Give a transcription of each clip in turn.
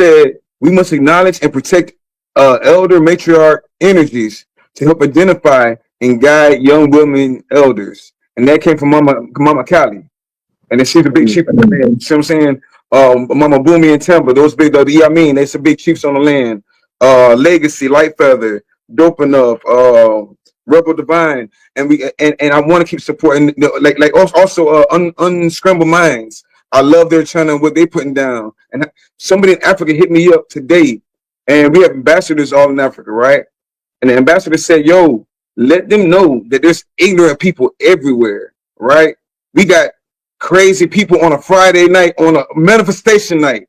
said we must acknowledge and protect elder matriarch energies to help identify and guide young women elders. And that came from Mama Callie. And then she's a big chief on the land. You see what I'm saying? Mama Boomy and Timber, those big, I mean, they some big chiefs on the land. Legacy, Light Feather, Dope Enough, Rebel Divine, and I want to keep supporting, like also Unscrambled Minds. I love their channel and what they putting down. And somebody in Africa hit me up today, and we have ambassadors all in Africa, right? And the ambassador said, "Yo, let them know that there's ignorant people everywhere, right? We got crazy people on a Friday night, on a manifestation night,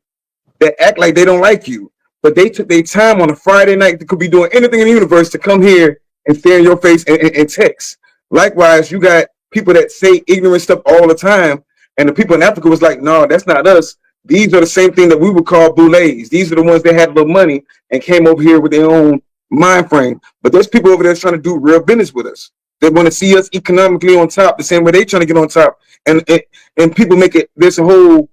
that act like they don't like you, but they took their time on a Friday night that could be doing anything in the universe to come here and stare in your face and text. Likewise, you got people that say ignorant stuff all the time, and the people in Africa was like, no, that's not us. These are the same thing that we would call boulets. These are the ones that had a little money and came over here with their own mind frame. But there's people over there trying to do real business with us. They want to see us economically on top, the same way they trying to get on top. And people make it, there's a whole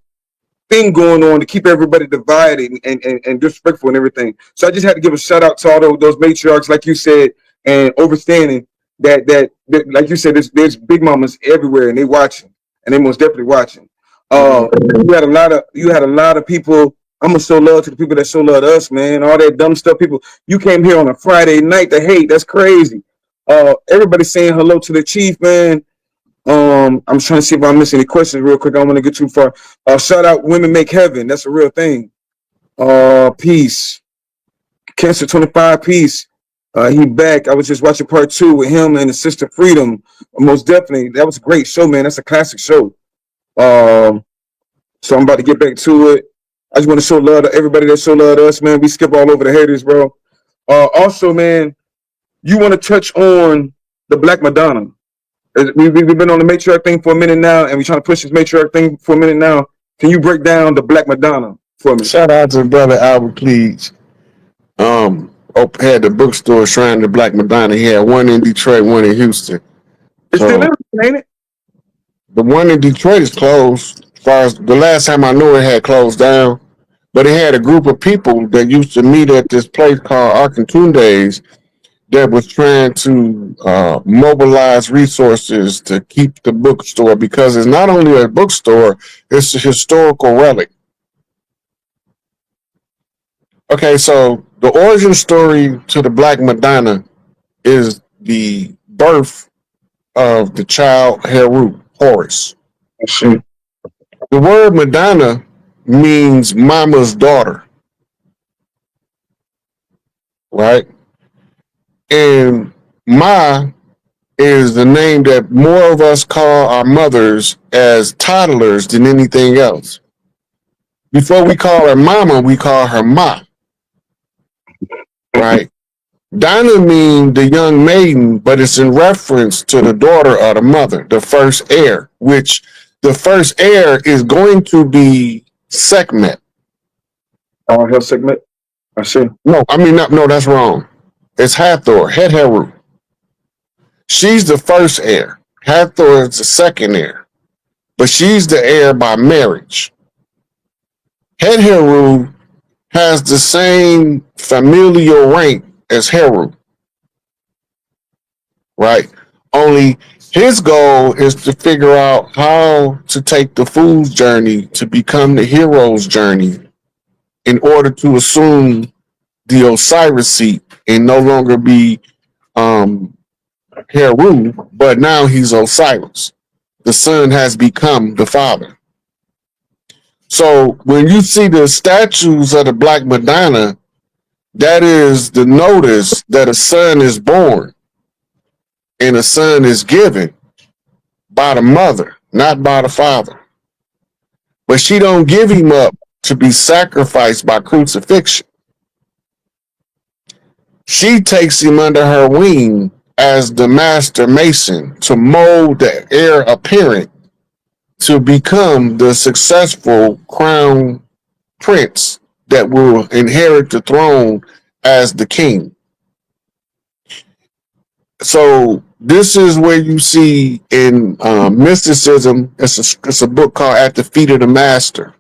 thing going on to keep everybody divided and disrespectful and everything. So I just had to give a shout out to all those matriarchs, like you said, and understanding that like you said, there's big mamas everywhere, and they watching, and they most definitely watching. You had a lot of people. I'm gonna show love to the people that show love to us, man. All that dumb stuff, people. You came here on a Friday night to hate. That's crazy. Everybody saying hello to the chief, man. I'm trying to see if I miss any questions real quick. I don't want to get too far. Shout out Women Make Heaven. That's a real thing. Peace. Cancer 25, peace. He back. I was just watching part 2 with him and his sister Freedom. Most definitely. That was a great show, man. That's a classic show. So I'm about to get back to it. I just want to show love to everybody that show love to us, man. We skip all over the haters, bro. Also, man, you want to touch on the Black Madonna. We've been on the matriarch thing for a minute now, and we're trying to push this matriarch thing for a minute now. Can you break down the Black Madonna for me? Shout out to brother Albert Cleage. Had the bookstore Shrine to Black Madonna. He had one in Detroit, one in Houston. It's still in, ain't it? The one in Detroit is closed. As far as the last time I knew, it had closed down. But it had a group of people that used to meet at this place called Arkantundes that was trying to mobilize resources to keep the bookstore, because it's not only a bookstore, it's a historical relic. Okay, so the origin story to the Black Madonna is the birth of the child Heru, Horus. The word Madonna means mama's daughter, right? And Ma is the name that more of us call our mothers as toddlers than anything else. Before we call her mama, we call her Ma. Right? Donna means the young maiden, but it's in reference to the daughter of the mother, the first heir, which the first heir is going to be Sekhmet. Oh, hell, Sekhmet? I see. No, that's wrong. It's Hathor, Heru. She's the first heir. Hathor is the second heir, but she's the heir by marriage. Heru has the same familial rank as Heru, right? Only his goal is to figure out how to take the fool's journey to become the hero's journey in order to assume the Osiris seat and no longer be Heru, but now he's Osiris. The son has become the father. So when you see the statues of the Black Madonna, that is the notice that a son is born and a son is given by the mother, not by the father. But she don't give him up to be sacrificed by crucifixion. She takes him under her wing as the master mason to mold the heir apparent to become the successful crown prince that will inherit the throne as the king. So this is where you see in mysticism, it's a book called At the Feet of the Master.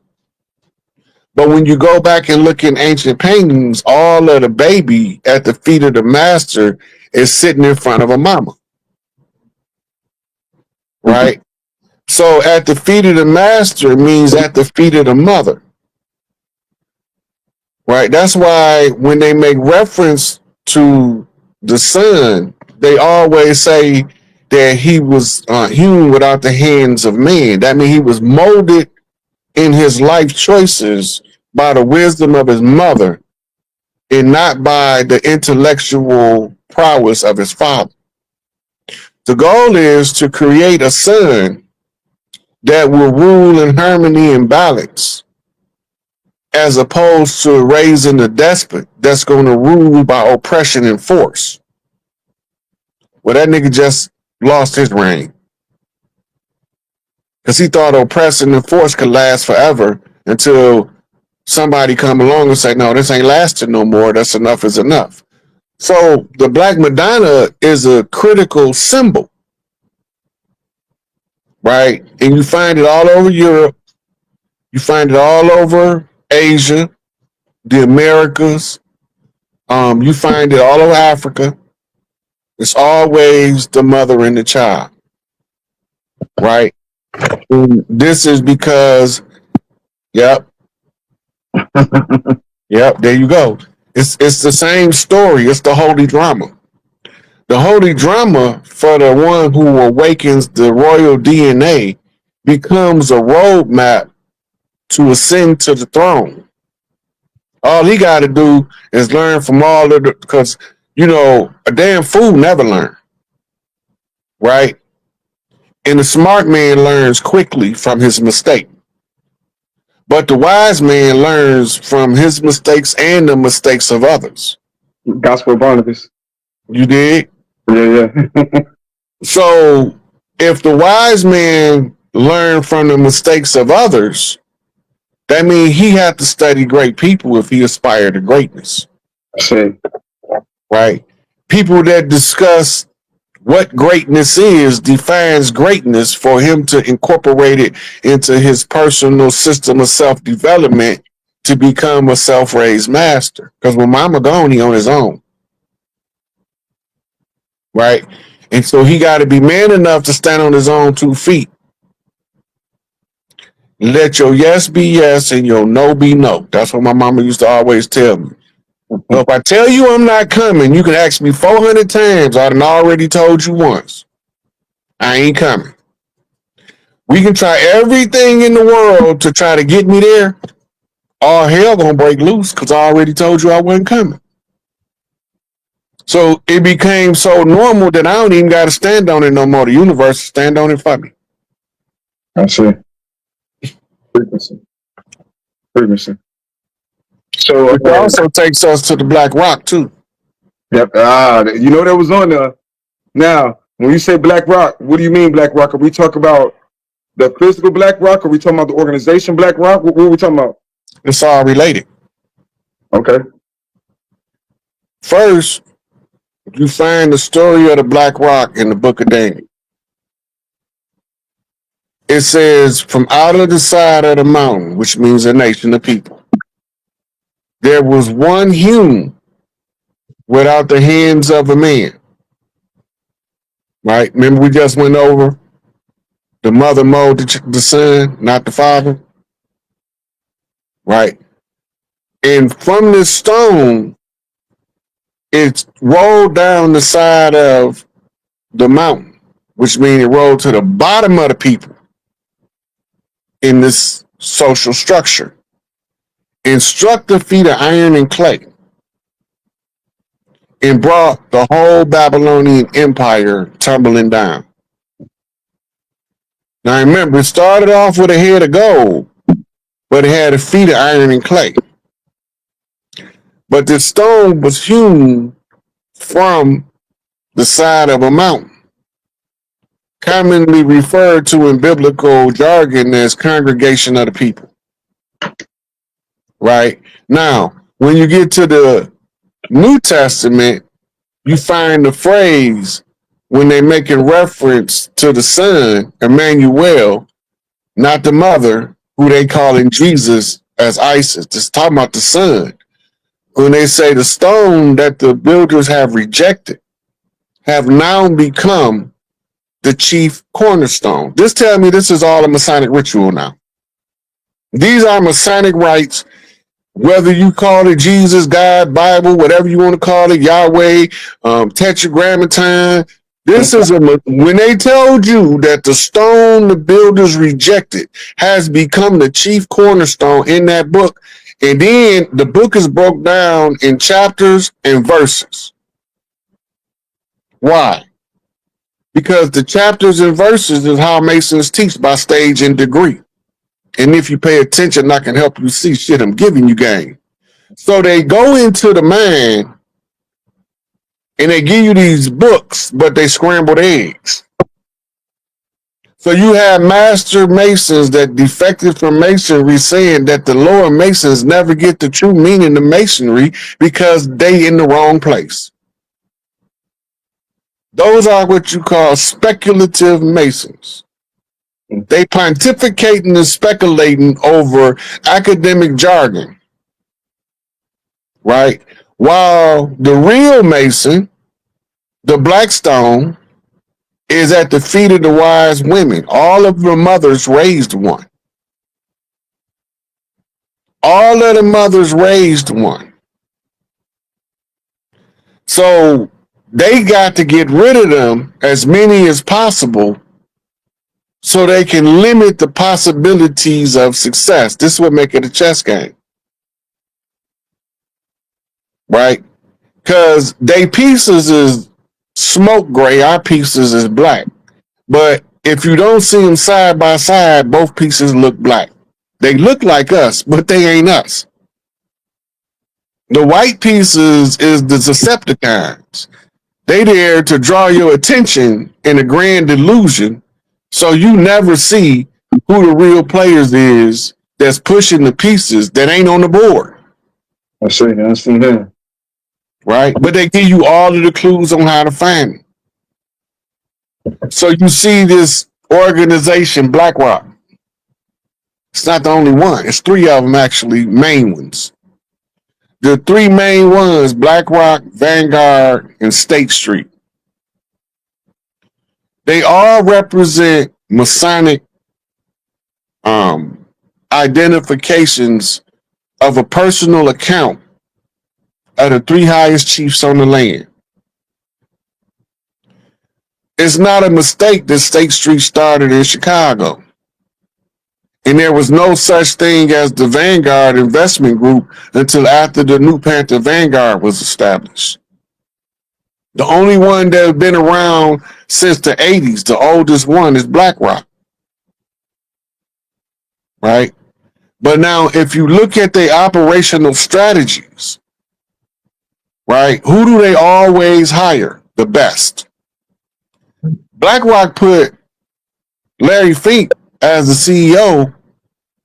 But when you go back and look in ancient paintings, all of the baby at the feet of the master is sitting in front of a mama, right? So at the feet of the master means at the feet of the mother, right? That's why when they make reference to the son, they always say that he was hewn without the hands of man. That means he was molded in his life choices by the wisdom of his mother and not by the intellectual prowess of his father. The goal is to create a son that will rule in harmony and balance, as opposed to raising a despot that's going to rule by oppression and force. Well, that nigga just lost his reign because he thought oppression and force could last forever until somebody come along and say, no, this ain't lasting no more. That's enough is enough. So the Black Madonna is a critical symbol, right? And you find it all over Europe. You find it all over Asia, the Americas. You find it all over Africa. It's always the mother and the child, right? And this is because, yep, yep, there you go. It's the same story. It's the holy drama. The holy drama for the one who awakens the royal DNA becomes a roadmap to ascend to the throne. All he got to do is learn from all of the, because, you know, a damn fool never learn, right? And the smart man learns quickly from his mistake. But the wise man learns from his mistakes and the mistakes of others. Gospel of Barnabas. You dig? Yeah. So if the wise man learned from the mistakes of others, that means he had to study great people if he aspired to greatness. See. Right? People that discuss what greatness is defines greatness for him to incorporate it into his personal system of self-development to become a self-raised master. Because when mama gone, he on his own. Right? And so he got to be man enough to stand on his own 2 feet. Let your yes be yes and your no be no. That's what my mama used to always tell me. So if I tell you I'm not coming, you can ask me 400 times. I done already told you once. I ain't coming. We can try everything in the world to try to get me there. All hell gonna break loose because I already told you I wasn't coming. So it became so normal that I don't even got to stand on it no more. The universe stand on it for me. I see. Frequency. So It also takes us to the Black Rock too. Yep. You know that was on there. Now, when you say Black Rock, what do you mean Black Rock? Are we talking about the physical Black Rock? Are we talking about the organization Black Rock? What are we talking about? It's all related. Okay. First, you find the story of the Black Rock in the Book of Daniel. It says, from out of the side of the mountain, which means a nation of people, there was one hewn without the hands of a man. Right? Remember we just went over the mother molded the son, not the father? Right? And from this stone, it rolled down the side of the mountain, which means it rolled to the bottom of the people in this social structure, and struck the feet of iron and clay, and brought the whole Babylonian empire tumbling down. Now remember, it started off with a head of gold, but it had a feet of iron and clay. But the stone was hewn from the side of a mountain, commonly referred to in biblical jargon as congregation of the people. Right? Now, when you get to the New Testament, you find the phrase when they're making reference to the son, Emmanuel, not the mother, who they calling Jesus as Isis. It's talking about the sun. When they say the stone that the builders have rejected have now become the chief cornerstone. This tells me this is all a Masonic ritual now. These are Masonic rites, whether you call it Jesus, God, Bible, whatever you want to call it, Yahweh, Tetragrammaton. This is when they told you that the stone the builders rejected has become the chief cornerstone in that book. And then the book is broke down in chapters and verses. Why? Because the chapters and verses is how Masons teach by stage and degree. And if you pay attention, I can help you see shit I'm giving you, gang. So they go into the mind and they give you these books, but they scrambled eggs. So you have master Masons that defected from Masonry saying that the lower Masons never get the true meaning of Masonry because they in the wrong place. Those are what you call speculative Masons. They pontificating and speculating over academic jargon, right? While the real Mason, the Blackstone, is at the feet of the wise women. All of the mothers raised one. All of the mothers raised one. So they got to get rid of them, as many as possible, so they can limit the possibilities of success. This is what make it a chess game. Right? Because they pieces is smoke gray, our pieces is black. But if you don't see them side by side, both pieces look black. They look like us, but they ain't us. The white pieces is the Decepticons. They there to draw your attention in a grand illusion, so you never see who the real players is that's pushing the pieces that ain't on the board. I see that. Right? But they give you all of the clues on how to find it. So you see this organization, BlackRock. It's not the only one. It's three of them, actually, main ones. The three main ones, BlackRock, Vanguard, and State Street. They all represent Masonic identifications of a personal account of the three highest chiefs on the land. It's not a mistake that State Street started in Chicago. And there was no such thing as the Vanguard Investment Group until after the New Panther Vanguard was established. The only one that has been around since the 80s, the oldest one, is BlackRock. Right? But now, if you look at their operational strategies, right, who do they always hire? The best. BlackRock put Larry Fink as the CEO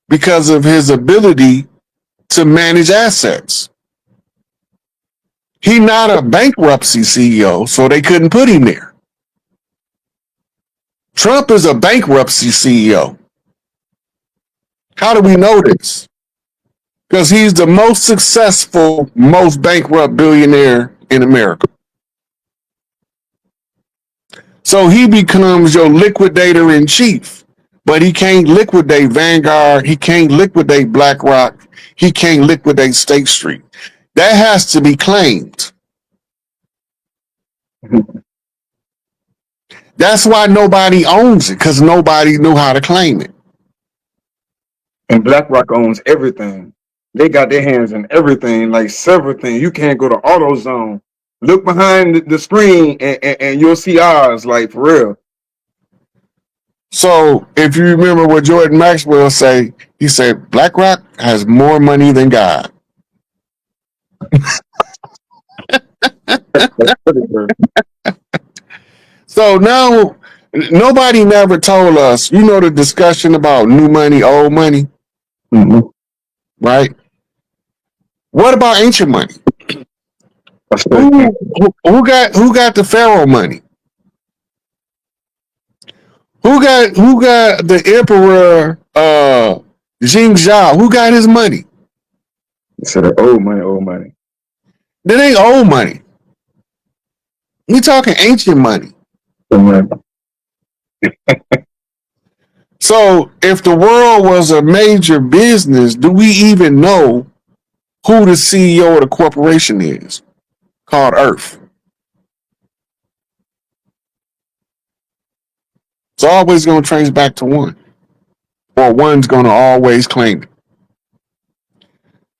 because of his ability to manage assets. He's not a bankruptcy CEO, so they couldn't put him there. Trump is a bankruptcy CEO. How do we know this? Because he's the most successful, most bankrupt billionaire in America. So he becomes your liquidator in chief, but he can't liquidate Vanguard. He can't liquidate BlackRock. He can't liquidate State Street. That has to be claimed. That's why nobody owns it, because nobody knew how to claim it. And BlackRock owns everything. They got their hands in everything, like several things. You can't go to AutoZone. Look behind the screen and you'll see ours, like for real. So if you remember what Jordan Maxwell say, he said, BlackRock has more money than God. So now, nobody never told us, you know, the discussion about new money, old money, right? What about ancient money? Who got the pharaoh money? Who got the emperor GINDJAB, who got his money? He said, old money, old money. That ain't old money. We talking ancient money. Old money. So if the world was a major business, do we even know who the CEO of the corporation is? Called Earth. It's always going to trace back to one, or one's going to always claim it.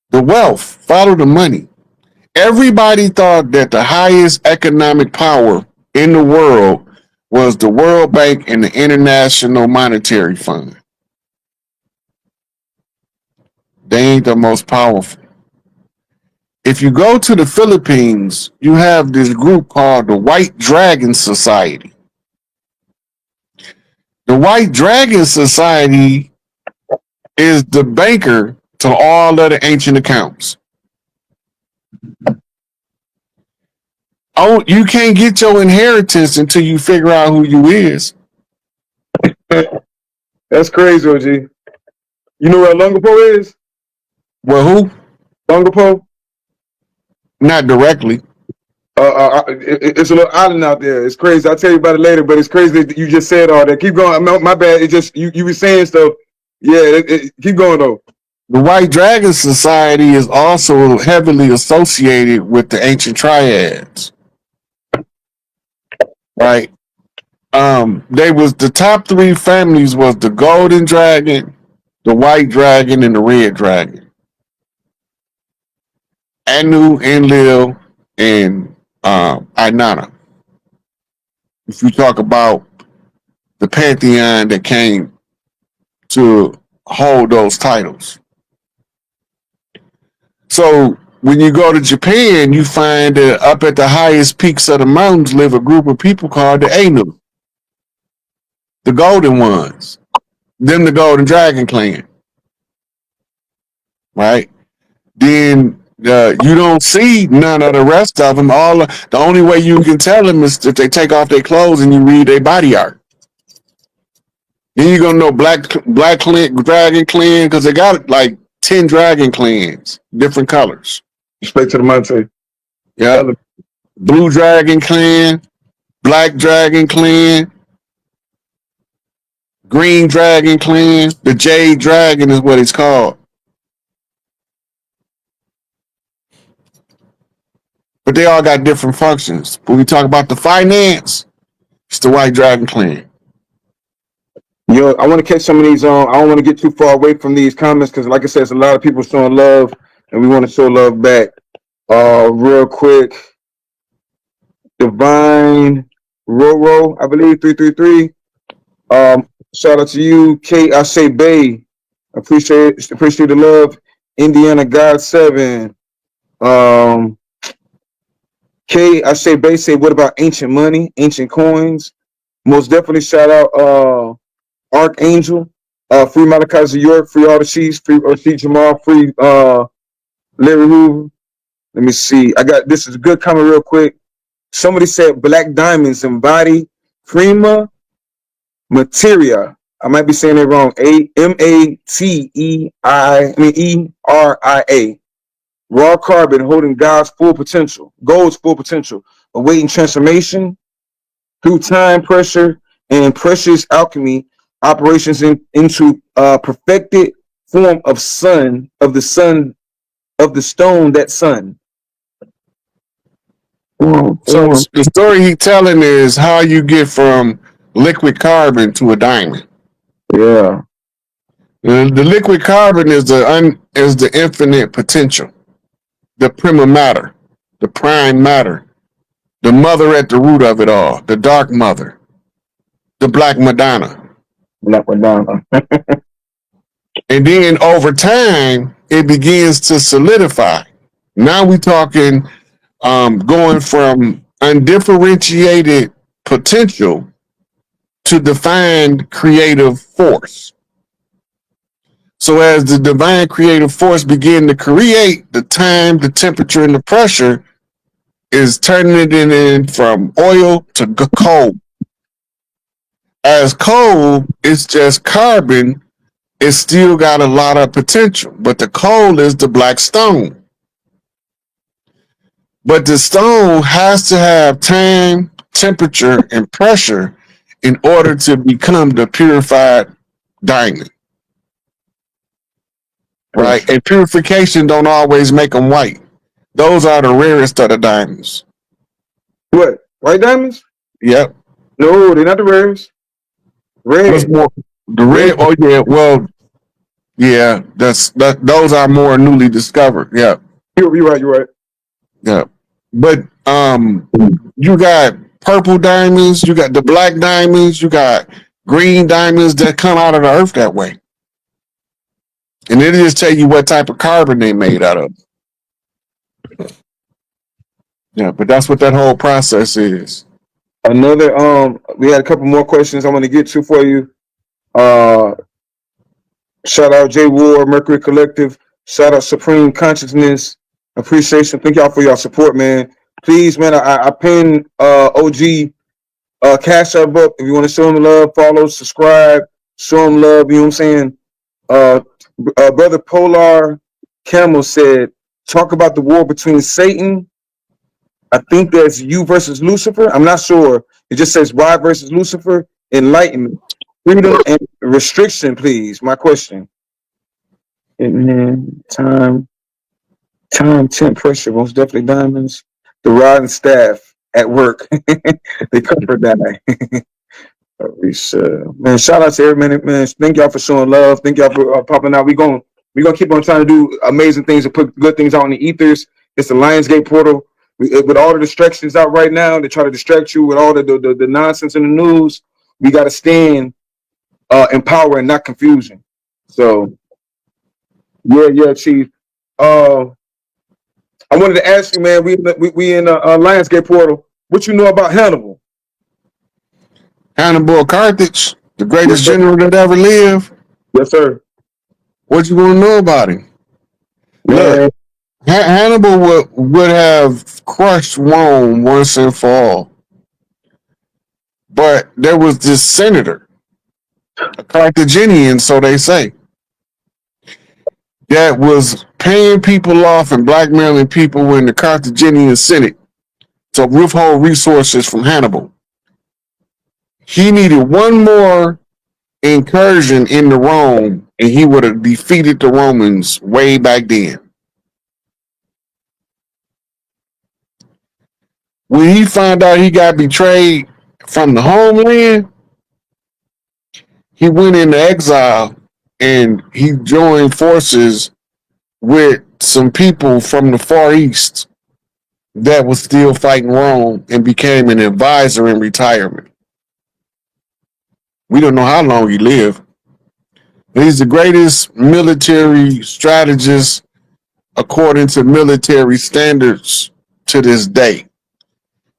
The wealth, follow the money. Everybody thought that the highest economic power in the world was the World Bank and the International Monetary Fund. They ain't the most powerful. If you go to the Philippines, you have this group called the White Dragon Society. The White Dragon Society is the banker to all of the ancient accounts. Oh, you can't get your inheritance until you figure out who you is. That's crazy, OG. You know where Lungapo is? Well, who? Lungapo? Not directly. It's a little island out there. It's crazy. I'll tell you about it later, but it's crazy that you just said all that. Keep going. My bad. It just, you were saying stuff. Yeah, keep going, though. The White Dragon Society is also heavily associated with the ancient triads. Right? They was the top three families was the Golden Dragon, the White Dragon, and the Red Dragon. Anu, Enlil, and Inanna. If you talk about the pantheon that came to hold those titles. So when you go to Japan, you find that up at the highest peaks of the mountains live a group of people called the Anu, the golden ones, them the Golden Dragon clan, right? Then you don't see none of the rest of them. The only way you can tell them is if they take off their clothes and you read their body art. Then you're gonna know Black Dragon clan because they got like 10 dragon clans, different colors. Respect to the Monte. Yeah, Blue Dragon clan, Black Dragon clan, Green Dragon clan. The Jade Dragon is what it's called. But they all got different functions. When we talk about the finance, it's the White Dragon clan. Yo, I want to catch some of these on. I don't want to get too far away from these comments because, like I said, it's a lot of people showing love, and we want to show love back. Real quick, Divine Roro, I believe 333. Shout out to you, CASHAPP. Appreciate the love. Indiana God 7. CASHAPP say, what about ancient money, ancient coins? Most definitely shout out Archangel, free Malachi York, free all the Chiefs, free Sheikh Jamal, free Larry Hoover. Let me see. This is a good comment real quick. Somebody said black diamonds embody prima materia. I might be saying it wrong. ERIA. Raw carbon holding God's full potential, gold's full potential, awaiting transformation through time, pressure, and precious alchemy operations into perfected form of the stone that sun. So the story he telling is how you get from liquid carbon to a diamond. Yeah. The liquid carbon is the infinite potential, the prima matter, the prime matter, the mother at the root of it all, the dark mother, the Black Madonna. Black Madonna. And then over time, it begins to solidify. Now we're talking going from undifferentiated potential to defined creative force. So as the divine creative force begin to create, the time, the temperature, and the pressure is turning it in from oil to coal. As coal, it's just carbon It's still got a lot of potential, but the coal is the black stone. But the stone has to have time, temperature, and pressure in order to become the purified diamond. Right? And purification don't always make them white. Those are the rarest of the diamonds. What? White diamonds? Yep. No, they're not the rarest. Red. What's more? The red? Oh yeah. Well, yeah. Those are more newly discovered. Yeah. You're right. You're right. Yeah. But you got purple diamonds. You got the black diamonds. You got green diamonds that come out of the earth that way. And it just tell you what type of carbon they made out of. Yeah, but that's what that whole process is. Another we had a couple more questions I want to get to for you. Shout out J War, Mercury Collective. Shout out Supreme Consciousness. Appreciation. Thank y'all for y'all support, man. Please, man, I pin OG Cash App up. If you want to show him love, follow, subscribe, show him love. You know what I'm saying? Brother Polar Camel said, talk about the war between Satan. I think that's you versus Lucifer. I'm not sure. It just says Y versus Lucifer. Enlightenment, freedom, and restriction, please. My question. And time, temp, pressure, most definitely diamonds. The rod and staff at work. They comfort that. Man, shout out to every minute, man. Thank y'all for showing love. Thank y'all for popping out. We're gonna keep on trying to do amazing things and put good things out in the ethers. It's the Lionsgate portal. With all the distractions out right now, they try to distract you with all the nonsense in the news. We got to stand in power and not confusion. So, yeah, Chief. I wanted to ask you, man. We in the Lionsgate portal. What you know about Hannibal? Hannibal Carthage, the greatest general that ever lived. Yes, sir. What you want to know about him? Man. Look, Hannibal would have crushed Rome once and for all. But there was this senator, a Carthaginian, so they say, that was paying people off and blackmailing people in the Carthaginian Senate to withhold resources from Hannibal. He needed one more incursion into Rome, and he would have defeated the Romans way back then. When he found out he got betrayed from the homeland, he went into exile and he joined forces with some people from the Far East that was still fighting Rome and became an advisor in retirement. We don't know how long he lived. He's the greatest military strategist according to military standards to this day.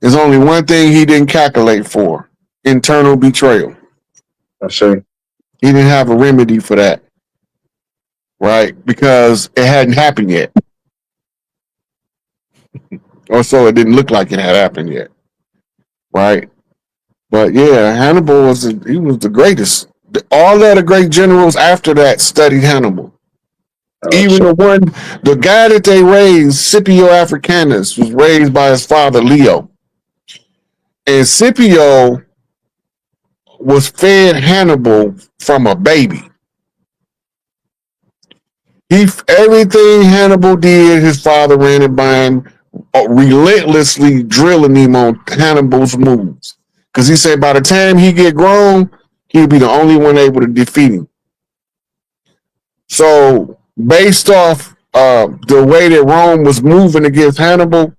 There's only one thing he didn't calculate for: internal betrayal. I see. He didn't have a remedy for that, right? Because it hadn't happened yet. Or so it didn't look like it had happened yet, right? But yeah, Hannibal was the greatest. All of the great generals after that studied Hannibal. Even the guy that they raised, Scipio Africanus, was raised by his father Leo. And Scipio was fed Hannibal from a baby. Everything Hannibal did, his father ran it by him, relentlessly drilling him on Hannibal's moves. Because he said by the time he get grown, he'll be the only one able to defeat him. So based off the way that Rome was moving against Hannibal,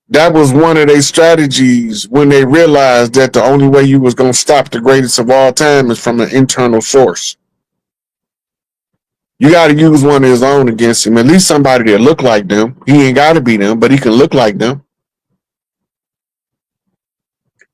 that was one of their strategies when they realized that the only way you was going to stop the greatest of all time is from an internal source. You got to use one of his own against him, at least somebody that look like them. He ain't got to be them, but he can look like them.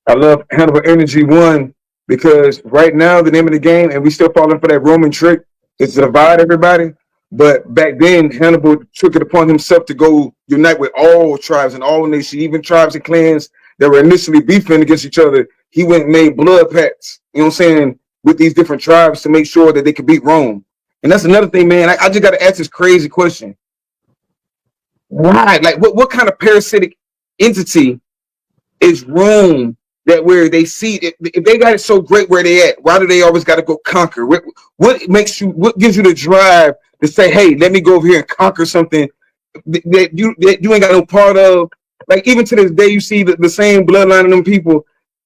I love Hannibal Energy 1 because right now the name of the game, and we still falling for that Roman trick, is to divide everybody. But back then, Hannibal took it upon himself to go unite with all tribes and all nations, even tribes and clans that were initially beefing against each other. He went and made blood pacts, you know what I'm saying, with these different tribes to make sure that they could beat Rome. And that's another thing, man. I just got to ask this crazy question. Why? Like, what kind of parasitic entity is Rome that where they see it? If they got it so great where they at, why do they always got to go conquer? What makes you? What gives you the drive to say, "Hey, let me go over here and conquer something that you ain't got no part of"? Like even to this day, you see the same bloodline of them people.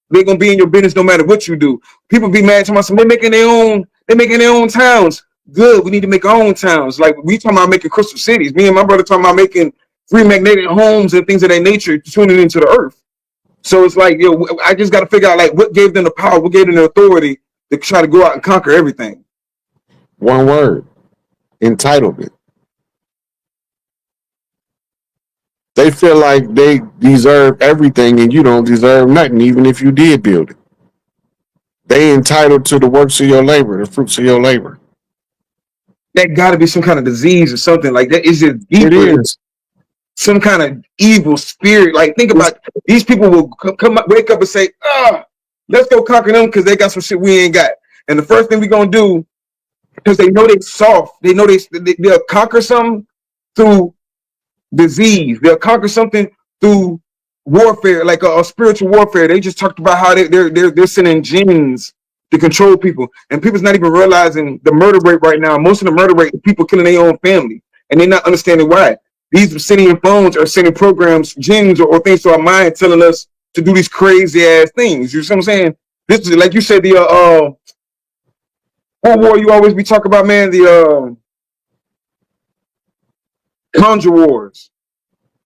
They're gonna be in your business no matter what you do. People be mad to myself. They're making their own. They're making their own towns. Good. We need to make our own towns. Like we talking about making crystal cities. Me and my brother talking about making free magnetic homes and things of that nature, tuning into the earth. So it's like, yo, I just got to figure out like what gave them the power, what gave them the authority to try to go out and conquer everything. One word: entitlement. They feel like they deserve everything and you don't deserve nothing, even if you did build it. They entitled to the works of your labor, the fruits of your labor. That got to be some kind of disease or something like that. It's just deeper. It is. Some kind of evil spirit. Like think about these people will come up, wake up and say, let's go conquer them because they got some shit we ain't got. And the first thing we gonna do, because they know they soft, they know they'll conquer something through disease. They'll conquer something through warfare, like a spiritual warfare. They just talked about how they're sending jinns to control people, and people's not even realizing the murder rate right now. Most of the murder rate, people killing their own family, and they're not understanding why. These obsidian phones are sending programs, jinns, or things to our mind, telling us to do these crazy ass things. You see what I'm saying? This is like you said, the war you always be talking about, man. The conjure wars.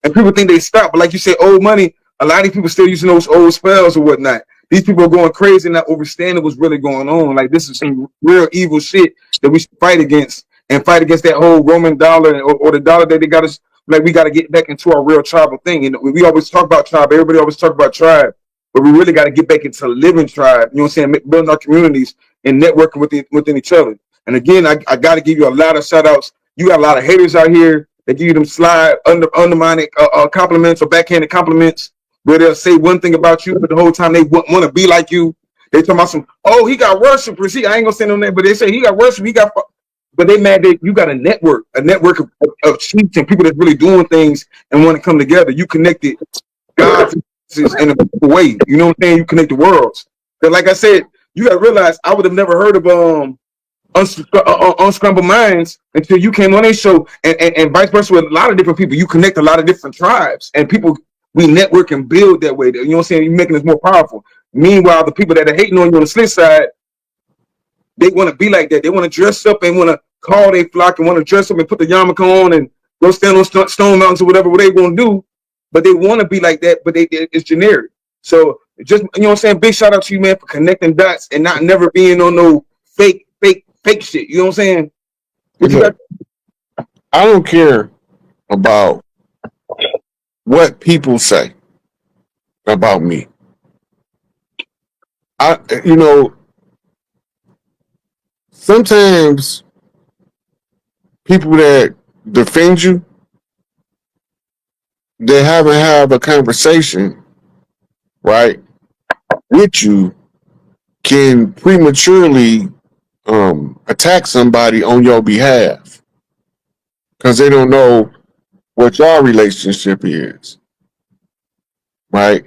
And people think they stop, but like you say, old money, a lot of people still using those old spells or whatnot. These people are going crazy and not understanding what's really going on. Like this is some real evil shit that we should fight against and fight against that whole Roman dollar or the dollar that they got us. Like we got to get back into our real tribal thing. And we always talk about tribe. Everybody always talk about tribe, but we really got to get back into living tribe. You know what I'm saying? Building our communities and networking within each other. And again, I got to give you a lot of shout outs. You got a lot of haters out here. They give you them slide undermining compliments or backhanded compliments where they'll say one thing about you, but the whole time they want to be like you. They talk about some, oh, he got worshipers. I ain't gonna say no name, but they say he got worship. He got, but they mad that you got a network of chiefs and people that's really doing things and want to come together. You connected God in a way. You know what I'm saying? You connect the worlds. Because like I said, you got to realize I would have never heard of Unscrambled Minds until you came on a show, and vice versa with a lot of different people. You connect a lot of different tribes and people. We network and build that way. You know what I'm saying? You're making us more powerful. Meanwhile, the people that are hating on you on the slit side, they want to be like that. They want to dress up and want to call their flock and want to dress up and put the yarmulke on and go stand on stone mountains or whatever they want to do. But they want to be like that, but it's generic. So just, you know what I'm saying? Big shout out to you, man, for connecting dots and not never being on no fake shit. You know what I'm saying? Look, I don't care about what people say about me. Sometimes people that defend you, they haven't had a conversation, right, with you, can prematurely attack somebody on your behalf because they don't know what your relationship is, right?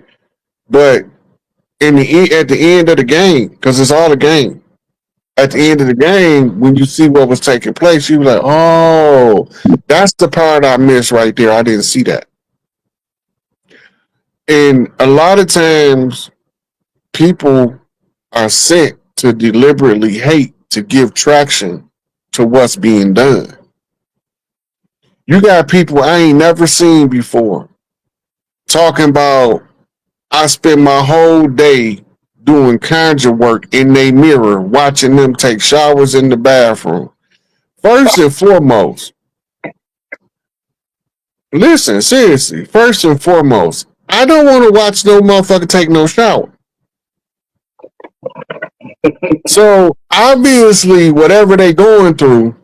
But at the end of the game, because it's all a game. At the end of the game, when you see what was taking place, you were like, "Oh, that's the part I missed right there. I didn't see that." And a lot of times, people are sent to deliberately hate to give traction to what's being done. You got people I ain't never seen before talking about, I spent my whole day doing conjure work in their mirror, watching them take showers in the bathroom. First and foremost, listen, seriously, first and foremost, I don't want to watch no motherfucker take no shower. So obviously, whatever they going through,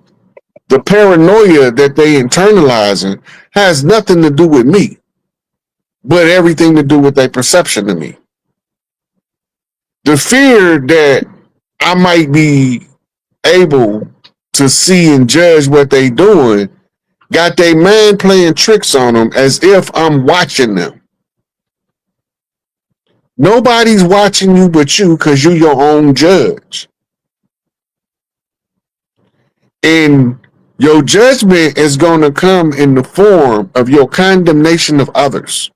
the paranoia that they internalizing has nothing to do with me, but everything to do with their perception of me. The fear that I might be able to see and judge what they doing, got they man playing tricks on them as if I'm watching them. Nobody's watching you but you because you're your own judge. And your judgment is going to come in the form of your condemnation of others.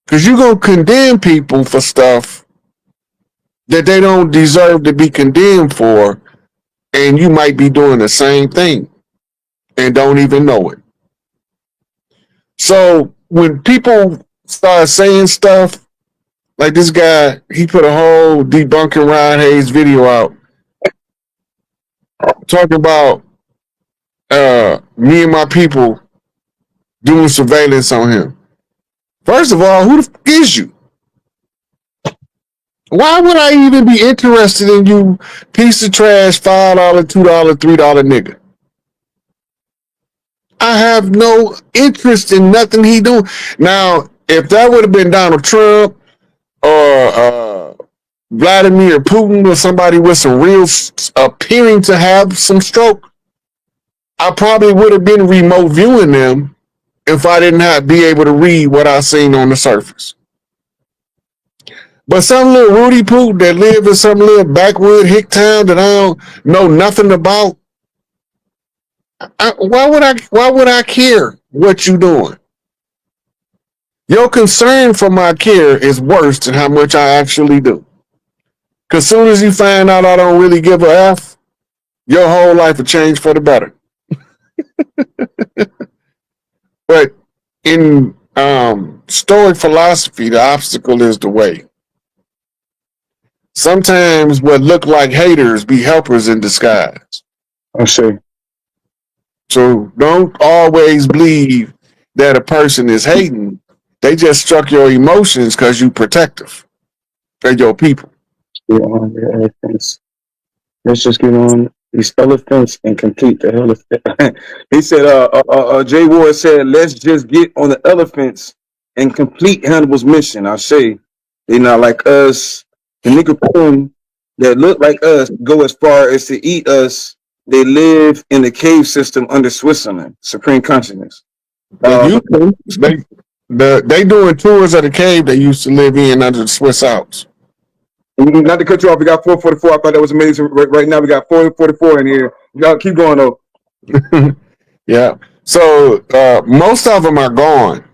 Because you're going to condemn people for stuff that they don't deserve to be condemned for, and you might be doing the same thing and don't even know it. So when people start saying stuff, like this guy, he put a whole debunking Ryan Hayes video out talking about me and my people doing surveillance on him. First of all, who the f is you? Why would I even be interested in you, piece of trash, $5, $2, $3 nigga? I have no interest in nothing he doing. Now, if that would have been Donald Trump or Vladimir Putin or somebody with some real appearing to have some stroke, I probably would have been remote viewing them if I didn't be able to read what I seen on the surface. But some little Rudy Poot that live in some little backwood hick town that I don't know nothing about, why would I care what you doing? Your concern for my care is worse than how much I actually do. Because soon as you find out I don't really give a F, your whole life will change for the better. But in Stoic philosophy, the obstacle is the way. Sometimes what look like haters be helpers in disguise. I see. So don't always believe that a person is hating. They just struck your emotions because you protective for your people. Get on the elephants. Let's just get on these elephants and complete the elephant. He said, Jay Ward said, let's just get on the elephants and complete Hannibal's mission. I say, they not like us. The nigga that look like us go as far as to eat us. They live in the cave system under Switzerland, supreme consciousness. They doing tours of the cave they used to live in under the Swiss Alps. Not to cut you off, we got 444. I thought that was amazing. Right now, we got 444 in here. Y'all keep going though. Yeah. So most of them are gone.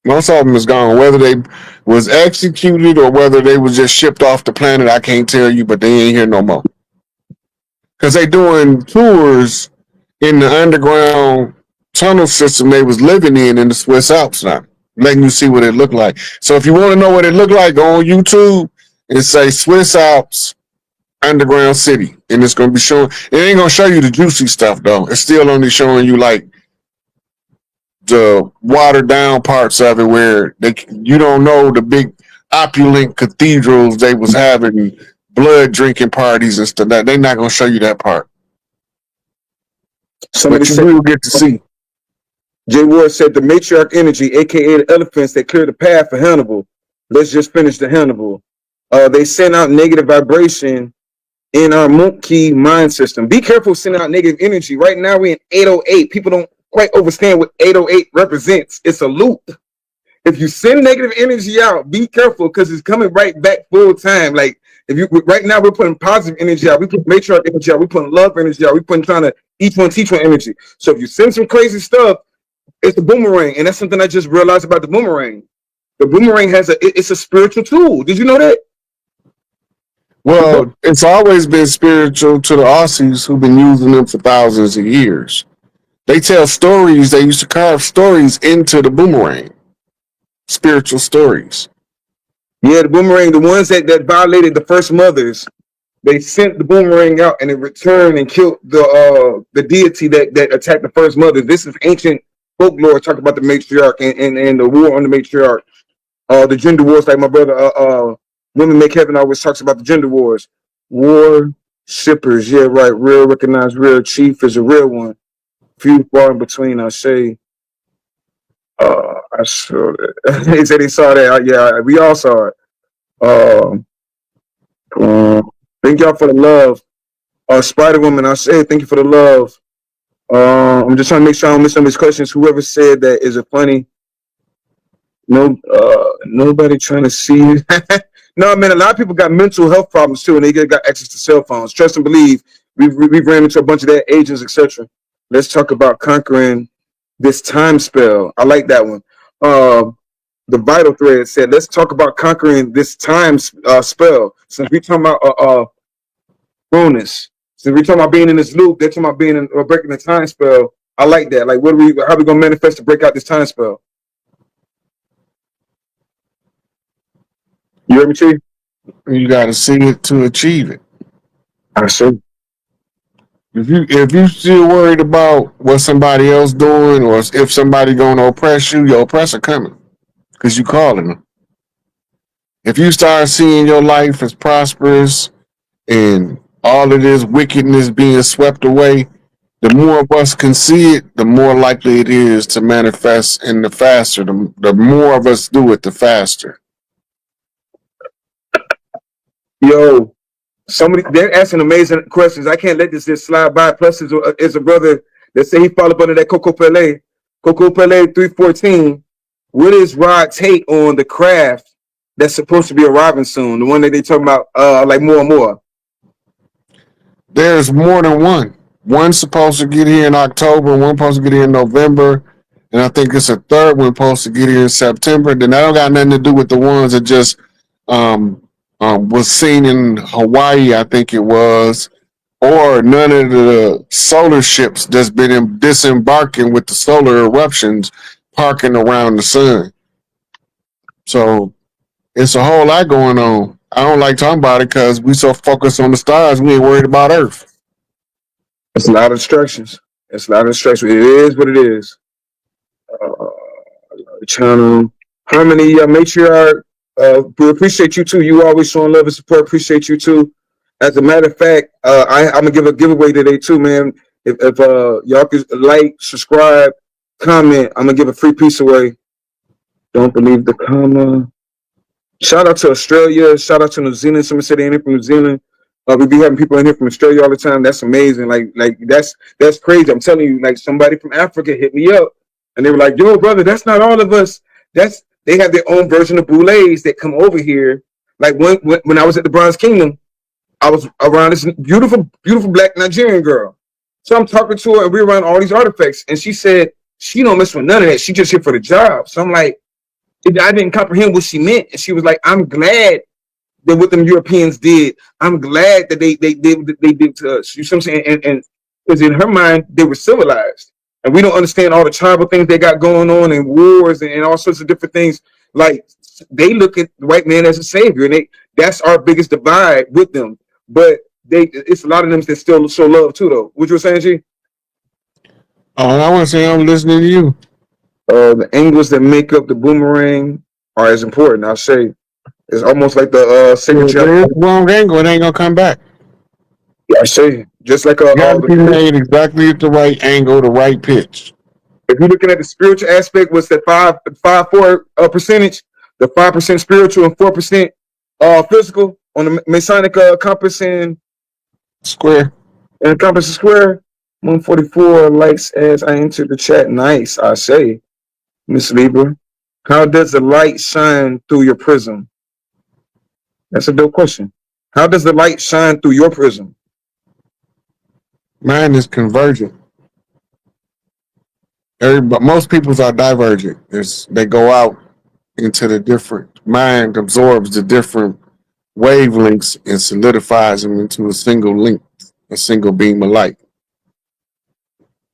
Most of them is gone. Whether they was executed or whether they was just shipped off the planet, I can't tell you. But they ain't here no more. Because they doing tours in the underground tunnel system they was living in the Swiss Alps now, letting you see what it looked like. So if you want to know what it looked like, go on YouTube and say Swiss Alps underground city, and it's going to be showing. It ain't going to show you the juicy stuff though. It's still only showing you like the watered down parts of it where you don't know the big opulent cathedrals they was having blood drinking parties and stuff. They're not going to show you that part. Somebody but you will get to see. Jay Ward said the matriarch energy, aka the elephants that clear the path for Hannibal. Let's just finish the Hannibal. They send out negative vibration in our monkey mind system. Be careful sending out negative energy. Right now we're in 808. People don't quite understand what 808 represents. It's a loop. If you send negative energy out, be careful because it's coming right back full time. Like if you right now we're putting positive energy out, we put matriarch energy out, we putting love energy out, we putting trying to each one teach one energy. So if you send some crazy stuff, it's a boomerang, and that's something I just realized about the boomerang. The boomerang it's a spiritual tool. Did you know that? Well, it's always been spiritual to the Aussies who've been using them for thousands of years. They tell stories. They used to carve stories into the boomerang. Spiritual stories. Yeah, the boomerang, the ones that violated the first mothers, they sent the boomerang out and it returned and killed the deity that attacked the first mother. This is ancient folklore talking about the matriarch and the war on the matriarch. The gender wars, like my brother Women Make Heaven always talks about the gender wars. War shippers, yeah, right. Real recognized real chief is a real one. Few far in between, I say. I saw that. He said he saw that. Yeah, we all saw it. Thank y'all for the love. Spider Woman, I say thank you for the love. I'm just trying to make sure I don't miss some of these questions. Whoever said that, is it funny? No, nobody trying to see it. No, man, a lot of people got mental health problems too, and they got access to cell phones. Trust and believe. We've ran into a bunch of that agents, etc. Let's talk about conquering this time spell. I like that one. The vital thread said, let's talk about conquering this time spell. Since we talking about bonus, since we talking about being in this loop, they're talking about being in, breaking the time spell. I like that. Like, how are we gonna manifest to break out this time spell? You heard me, Chief? You got to see it to achieve it. I see. If you still worried about what somebody else doing, or if somebody gonna oppress you, your oppressor coming because you calling them. If you start seeing your life as prosperous and all of this wickedness being swept away, the more of us can see it, the more likely it is to manifest, and the faster, the more of us do it, the faster. Yo, somebody they're asking amazing questions. I can't let this just slide by. Plus, is a brother that say he fall up under that Coco Pele 314. What is Rod take on the craft that's supposed to be arriving soon? The one that they talking about, like more and more. There's more than one. One's supposed to get here in October, one supposed to get here in November, and I think it's a third one supposed to get here in September. Then that don't got nothing to do with the ones that just was seen in Hawaii, I think it was, or none of the solar ships that's been disembarking with the solar eruptions parking around the sun. So it's a whole lot going on. I don't like talking about it because we so focused on the stars, we ain't worried about Earth. It's a lot of distractions. It's a lot of distractions. It is what it is. Channel Harmony, matriarch. We appreciate you too. You always showing love and support. Appreciate you too. As a matter of fact, I'm gonna give a giveaway today too, man. If y'all could like, subscribe, comment, I'm gonna give a free piece away. Don't believe the comma. Shout out to Australia. Shout out to New Zealand. Somebody said they're in here from New Zealand. We be having people in here from Australia all the time. That's amazing. Like that's crazy. I'm telling you, like somebody from Africa hit me up and they were like, "Yo, brother, that's not all of us. They have their own version of boulets that come over here." Like when I was at the Bronze Kingdom, I was around this beautiful black Nigerian girl. So I'm talking to her and we're around all these artifacts, and she said she don't mess with none of that. She just here for the job. So I'm like, I didn't comprehend what she meant, and she was like, "I'm glad that what them Europeans did. I'm glad that they did to us." You see what I'm saying? And because in her mind they were civilized, and we don't understand all the tribal things they got going on and wars and all sorts of different things. Like they look at the white man as a savior, and that's our biggest divide with them. But it's a lot of them that still show love too, though. What you were saying, G? Oh, I want to say I'm listening to you. The angles that make up the boomerang are as important. I'll say it's almost like the signature. There is wrong angle, it ain't gonna come back. Yeah, I say just like It got to be made exactly at the right angle, the right pitch. if you're looking at the spiritual aspect, what's that 4 percentage? The 5% spiritual and 4% physical on the Masonic compass Square. and compass is square. 144 likes as I enter the chat. Nice, I say, Miss Libra. How does the light shine through your prism? That's a dope question. How does the light shine through your prism? Mine is convergent. Most people's are divergent. They go out into the different. Mind absorbs the different wavelengths and solidifies them into a single link, a single beam of light.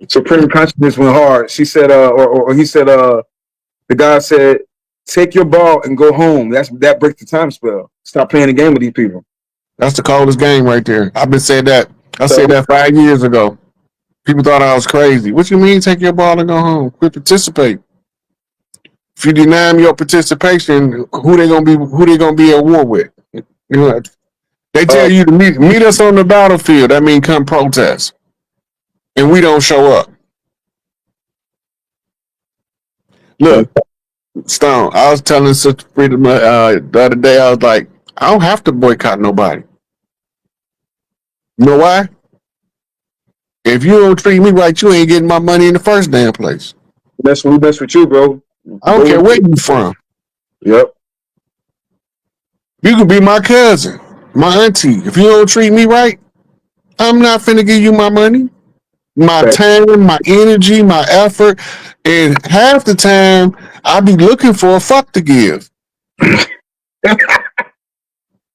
Supreme consciousness went hard. She said, or he said, the guy said, "Take your ball and go home." That breaks the time spell. Stop playing the game with these people. That's the coldest game right there. I've been saying that. I said that 5 years ago. People thought I was crazy. What you mean, take your ball and go home? Quit participate. If you deny them your participation, who they gonna be at war with? You know, they tell you to meet us on the battlefield. That means come protest, and we don't show up. Look, Stone. I was telling Sister Freedom the other day. I was like, I don't have to boycott nobody. You know why? If you don't treat me right, you ain't getting my money in the first damn place. That's what we best with you, bro. I don't care where you from. Yep. You could be my cousin, my auntie. If you don't treat me right, I'm not finna give you my money, my time, my energy, my effort. And half the time, I be looking for a fuck to give.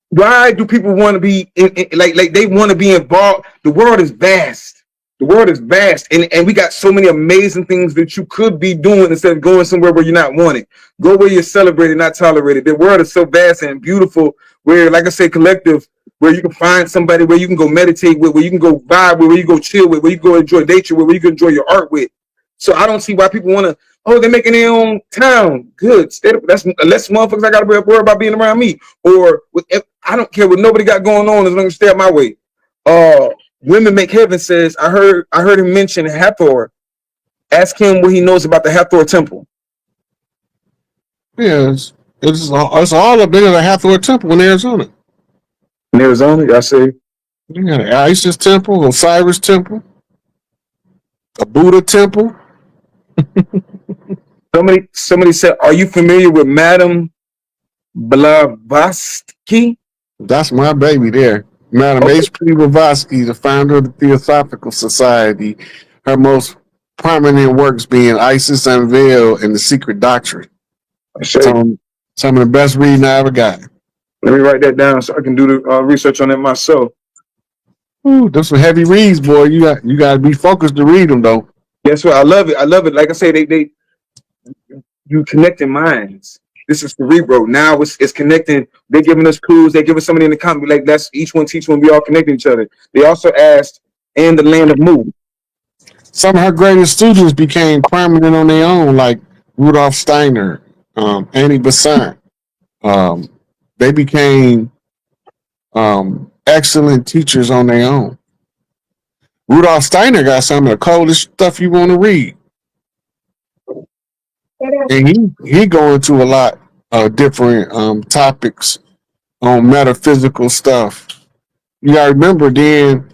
Why do people want to be like they want to be involved? The world is vast. The world is vast, and we got so many amazing things that you could be doing instead of going somewhere where you're not wanted. Go where you're celebrated, not tolerated. The world is so vast and beautiful. Where, like I say, collective, where you can find somebody where you can go meditate with, where you can go vibe with, where you go chill with, where you go enjoy nature with, where you can enjoy your art with. So I don't see why people want to. Oh, they're making their own town. Good. That's less motherfuckers I got to worry about being around me. Or with, I don't care what nobody got going on as long as you stay out my way. Women Make Heaven says, I heard him mention Hathor. Ask him what he knows about the Hathor temple. Yes, it's all up there at the Hathor Temple in Arizona. In Arizona, I say. You got an Isis temple, Osiris temple, a Buddha temple. Somebody said, are you familiar with Madame Blavatsky? That's my baby there. Madam H.P. Blavatsky, the founder of the Theosophical Society, her most prominent works being Isis Unveiled and The Secret Doctrine. Some of the best reading I ever got. Let me write that down so I can do the research on it myself. Ooh, those some heavy reads, boy. You got to be focused to read them, though. Guess what? I love it. I love it. Like I say, you connecting minds. This is Cerebro. Now it's connecting. They're giving us clues. They're giving somebody in the comment like that's each one teach one. We all connecting each other. They also asked, and the land of Mu. Some of her greatest students became prominent on their own, like Rudolf Steiner, Annie Besant. They became excellent teachers on their own. Rudolf Steiner got some of the coldest stuff you want to read. And he go into a lot of different topics on metaphysical stuff. You gotta remember then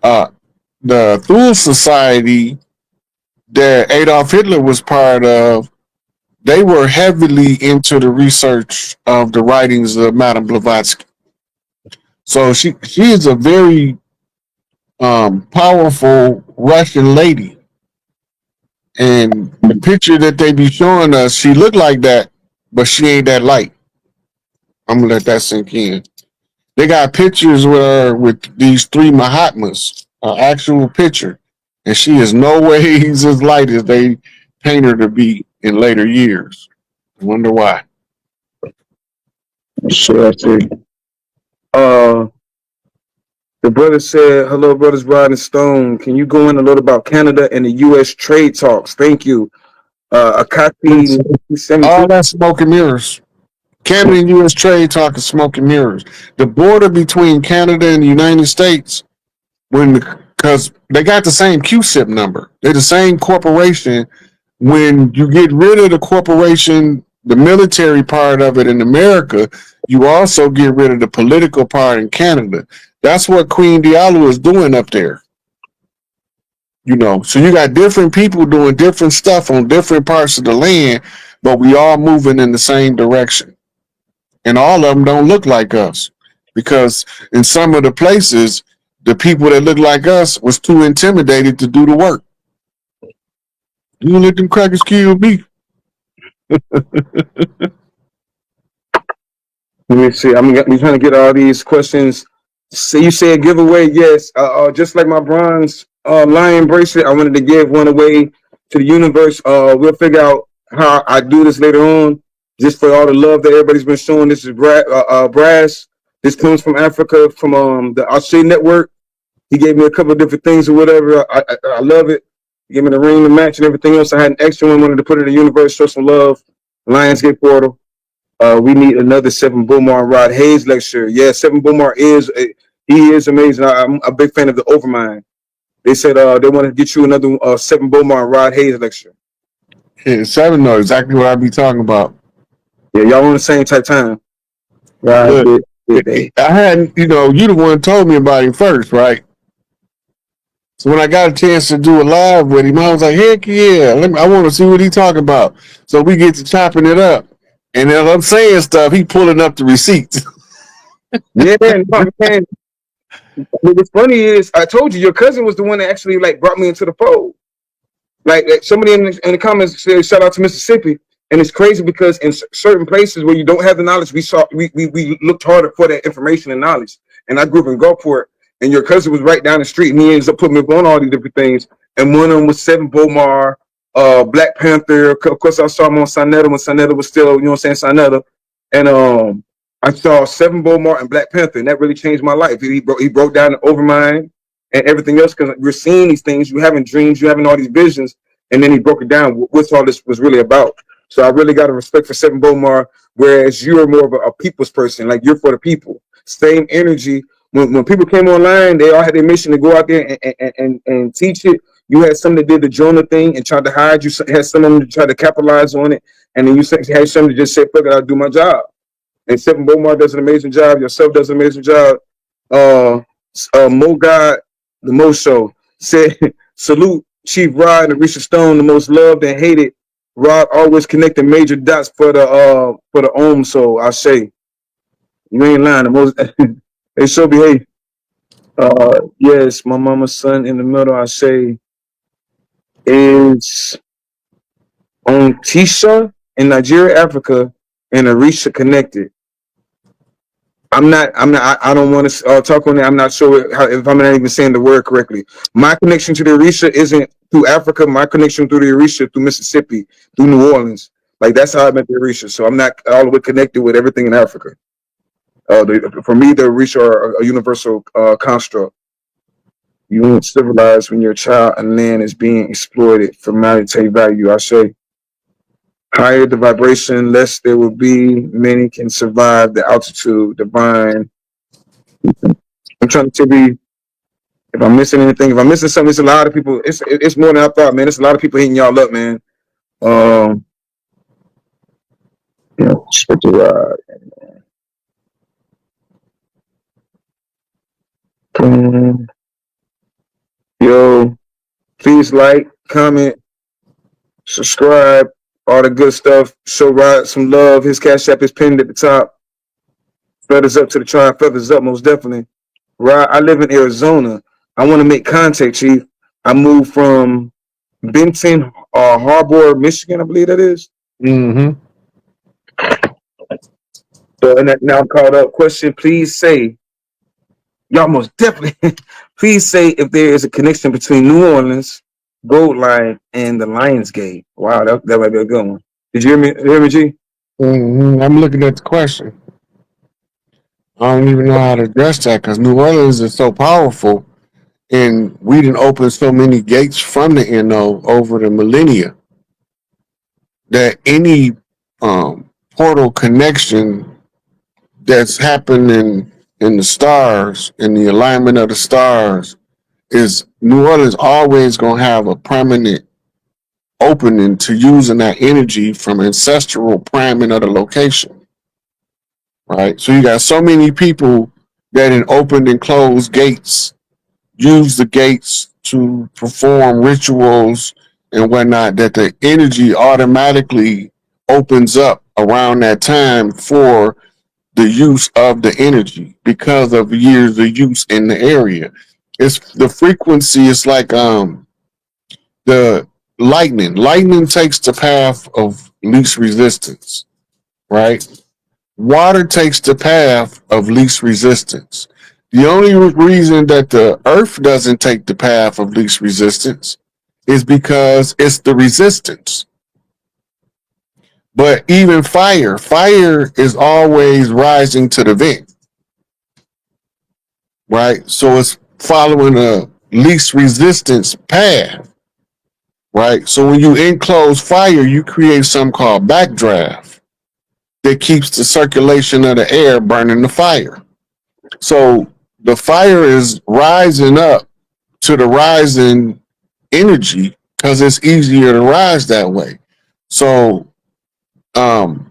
the Thule Society that Adolf Hitler was part of, they were heavily into the research of the writings of Madame Blavatsky. So she is a very powerful Russian lady. And the picture that they be showing us, she looked like that, but she ain't that light. I'm gonna let that sink in. They got pictures with her with these three Mahatmas, an actual picture, and she is no ways as light as they paint her to be in later years. I wonder why. Sure, I see. The brother said, hello, brothers, Rod and Stone. Can you go in a little about Canada and the U.S. trade talks? Thank you. Akati, all that smoke and mirrors. Canada and U.S. trade talk is smoke and mirrors. The border between Canada and the United States, because they got the same QSIP number. They're the same corporation. When you get rid of the corporation, the military part of it in America, you also get rid of the political part in Canada. That's what Queen Diallo is doing up there. You know, so you got different people doing different stuff on different parts of the land, but we all moving in the same direction. And all of them don't look like us, because in some of the places, the people that look like us was too intimidated to do the work. You let them crackers kill me. Let me see. I'm trying to get all these questions. So you said giveaway, yes. Just like my bronze lion bracelet, I wanted to give one away to the universe. We'll figure out how I do this later on. Just for all the love that everybody's been showing. This is brass. This comes from Africa, from the Australia Network. He gave me a couple of different things or whatever. I love it. He gave me the ring, the match, and everything else. I had an extra one. Wanted to put it in the universe, show some love. Lionsgate Portal. We need another Seven Beaumont Rod Hayes lecture. Yeah, Seven Beaumont he is amazing. I'm a big fan of the Overmind. They said they want to get you another Seven Beaumont Rod Hayes lecture. Yeah, Seven knows exactly what I be talking about. Yeah, y'all on the same type time. Right. Did they? I hadn't, you the one told me about him first, right? So when I got a chance to do a live with him, I was like, heck yeah, I want to see what he talking about. So we get to chopping it up. And as I'm saying stuff, he pulling up the receipts. Yeah, no, man. What's funny is I told you your cousin was the one that actually like brought me into the fold. Like somebody in the comments said, shout out to Mississippi. And it's crazy because in certain places where you don't have the knowledge, we looked harder for that information and knowledge. And I grew up in Gulfport, and your cousin was right down the street, and he ends up putting me on all these different things. And one of them was Seven Bomar, Black Panther. Of course, I saw him on Sonetta when Sonetta was still, you know what I'm saying, Sonetta. And I saw Seven Bomar and Black Panther, and that really changed my life. He broke down the Overmind and everything else, because you're seeing these things, you having dreams, you having all these visions, and then he broke it down what all this was really about. So I really got a respect for Seven Bomar, whereas you're more of a people's person, like you're for the people. Same energy. When people came online, they all had their mission to go out there and teach it. You had some that did the Jonah thing and tried to hide. You had some of them that tried to capitalize on it, and then you had some that just said, "Fuck it, I'll do my job." And Seven Bomar does an amazing job. Yourself does an amazing job. Mo God, the Mo Show said, "Salute Chief Rod and Risha Stone, the most loved and hated. Rod always connecting major dots for the Om. So I say, you ain't lying. The most they show behave. Yes, my mama's son in the middle. I say is on Tisha in Nigeria, Africa, and Arisha connected. I don't want to talk on it. I'm not sure if I'm not even saying the word correctly. My connection to the Orisha isn't through Africa. My connection through the Orisha through Mississippi, through New Orleans. Like that's how I met the Orisha. So I'm not all the way connected with everything in Africa. For me, the Orisha are a universal construct. You ain't civilized when your child and land is being exploited for monetary value. I say, higher the vibration, less there will be. Many can survive the altitude. Divine. I'm trying to be. If I'm missing anything, if I'm missing something, it's a lot of people. It's more than I thought, man. It's a lot of people hitting y'all up, man. Respect the ride. Yo, please like, comment, subscribe, all the good stuff. Show Rod some love. His Cash App is pinned at the top. Feathers up to the tribe. Feathers up, most definitely. Rod, I live in Arizona. I want to make contact, Chief. I moved from Benton, Harbor, Michigan, I believe that is. Mm-hmm. So, and now I'm caught up. Question, please say, y'all most definitely, please say if there is a connection between New Orleans, Gold Line, and the Lions Gate. Wow, that might be a good one. Did you hear me, G? Mm-hmm. I'm looking at the question. I don't even know how to address that because New Orleans is so powerful, and we didn't open so many gates from the NO over the millennia that any portal connection that's happening in the stars, in the alignment of the stars, is New Orleans always gonna have a permanent opening to using that energy from ancestral priming of the location. Right? So you got so many people that in opened and closed gates use the gates to perform rituals and whatnot, that the energy automatically opens up around that time for the use of the energy because of years of use in the area. It's the frequency is like the lightning. Lightning takes the path of least resistance, right? Water takes the path of least resistance. The only reason that the earth doesn't take the path of least resistance is because it's the resistance. But even fire is always rising to the vent, right? So it's following a least resistance path, right? So when you enclose fire, you create something called backdraft that keeps the circulation of the air burning the fire. So the fire is rising up to the rising energy because it's easier to rise that way. So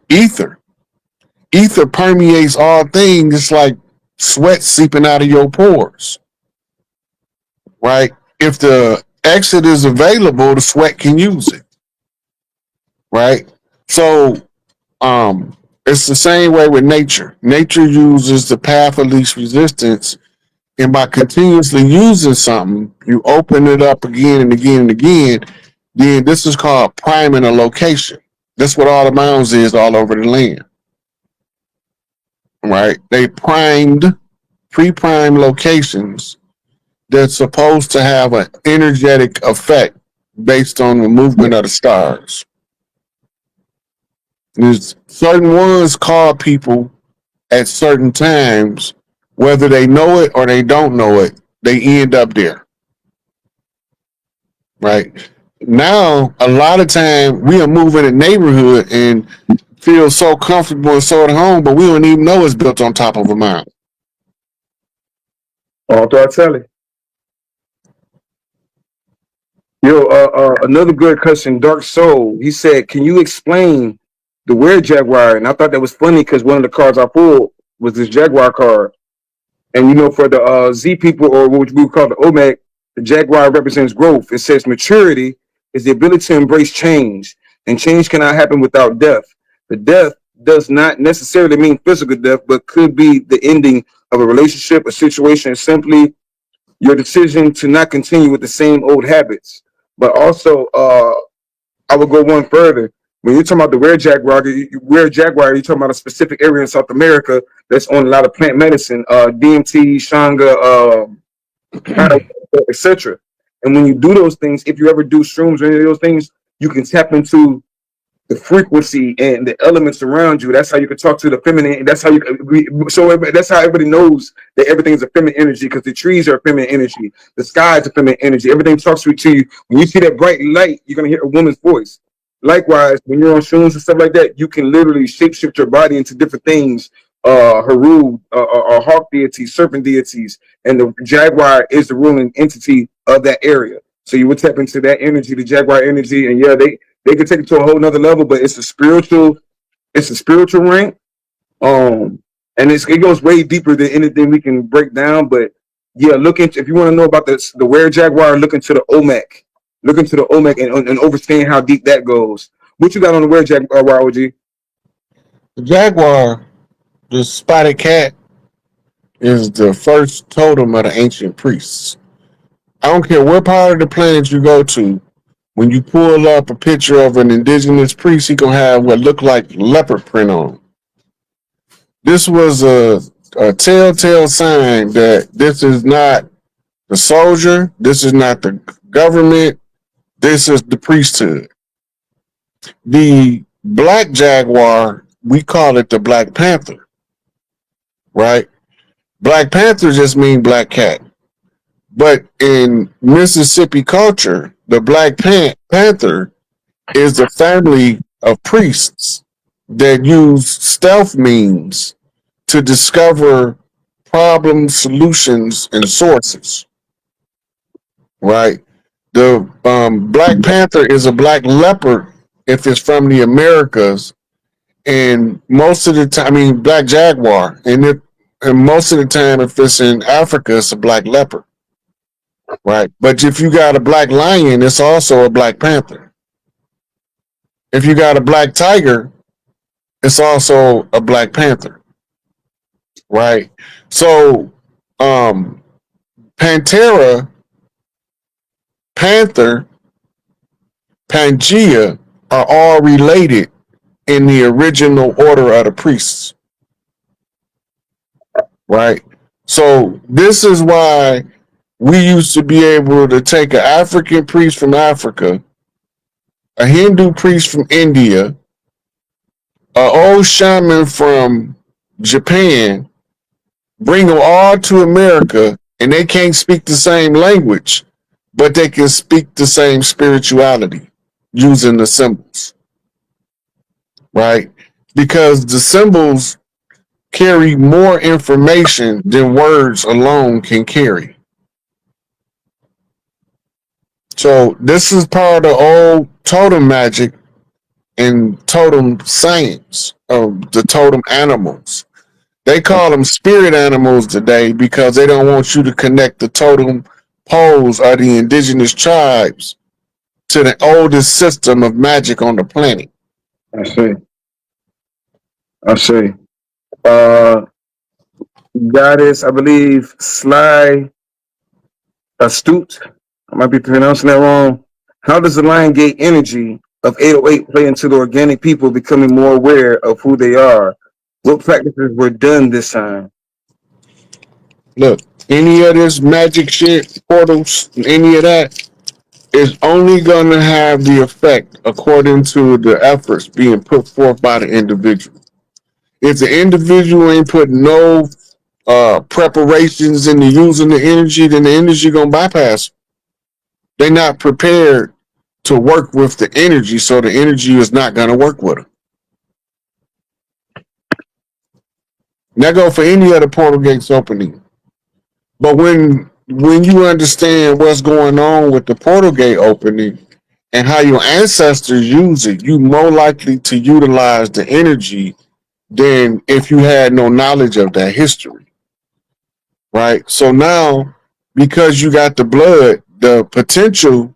ether Ether permeates all things. It's like sweat seeping out of your pores, right? If the exit is available, the sweat can use it, right? So it's the same way with nature. Nature uses the path of least resistance, and by continuously using something, you open it up again and again and again. Then this is called priming a location. That's what all the mounds is all over the land, right? They pre-primed locations that's supposed to have an energetic effect based on the movement of the stars. There's certain ones call people at certain times, whether they know it or they don't know it, they end up there, right? Now, a lot of time we are moving a neighborhood and feel so comfortable and so at home, but we don't even know it's built on top of a mountain. All I tell you. Yo, another good question, Dark Soul. He said, "Can you explain the Were Jaguar?" And I thought that was funny because one of the cards I pulled was this Jaguar card. And you know, for the Z people, or what we would call the Omeg, the Jaguar represents growth. It says maturity is the ability to embrace change, and change cannot happen without death. The death does not necessarily mean physical death, but could be the ending of a relationship, a situation, simply your decision to not continue with the same old habits. But also, I would go one further. When you're talking about the rare jaguar, you're talking about a specific area in South America that's on a lot of plant medicine, DMT, Shanga, etc. And when you do those things, if you ever do shrooms or any of those things, you can tap into the frequency and the elements around you. That's how you can talk to the feminine. That's how that's how everybody knows that everything is a feminine energy, because the trees are feminine energy, the sky is a feminine energy. Everything talks to you. When you see that bright light, you're gonna hear a woman's voice. Likewise, when you're on shrooms and stuff like that, you can literally shapeshift your body into different things. Haru, hawk deities, serpent deities, and the jaguar is the ruling entity of that area. So you would tap into that energy, the jaguar energy, and yeah, they could take it to a whole nother level, but it's a spiritual rank. And it goes way deeper than anything we can break down. But yeah, look into, if you want to know about the Were Jaguar, look into the OMAC. Look into the OMAC and understand how deep that goes. What you got on the Were Jaguar, OG? The jaguar, the spotted cat, is the first totem of the ancient priests. I don't care what part of the planet you go to, when you pull up a picture of an indigenous priest, he gonna have what look like leopard print on him. This was a telltale sign that this is not the soldier, this is not the government, this is the priesthood. The black jaguar, we call it the Black Panther, right? Black Panther just means black cat. But in Mississippi culture, the Black Panther is the family of priests that use stealth means to discover problem solutions and sources, right? The Black Panther is a black leopard if it's from the Americas, and most of the time, I mean, black jaguar, and most of the time, if it's in Africa, it's a black leopard, right? But if you got a black lion, it's also a Black Panther. If you got a black tiger, it's also a Black Panther, right? So, um, Pantera, Panther, Pangea are all related in the original order of the priests, right? So this is why we used to be able to take an African priest from Africa, a Hindu priest from India, an old shaman from Japan, bring them all to America, and they can't speak the same language, but they can speak the same spirituality using the symbols, right? Because the symbols carry more information than words alone can carry. So this is part of old totem magic and totem science. the totem animals. They call them spirit animals today because they don't want you to connect the totem poles or the indigenous tribes to the oldest system of magic on the planet. I see. I see. Uh, Goddess, I believe, Sly Astute. I might be pronouncing that wrong. How does the Lion Gate energy of 808 play into the organic people becoming more aware of who they are? What practices were done this time? Look, any of this magic shit, portals, any of that is only going to have the effect according to the efforts being put forth by the individual. If the individual ain't put no preparations into using the energy, then the energy gonna bypass. They're not prepared to work with the energy, so the energy is not gonna work with them. That go for any other portal gates opening. But when you understand what's going on with the portal gate opening and how your ancestors use it, you more likely to utilize the energy than if you had no knowledge of that history. Right? So now, because you got the blood, the potential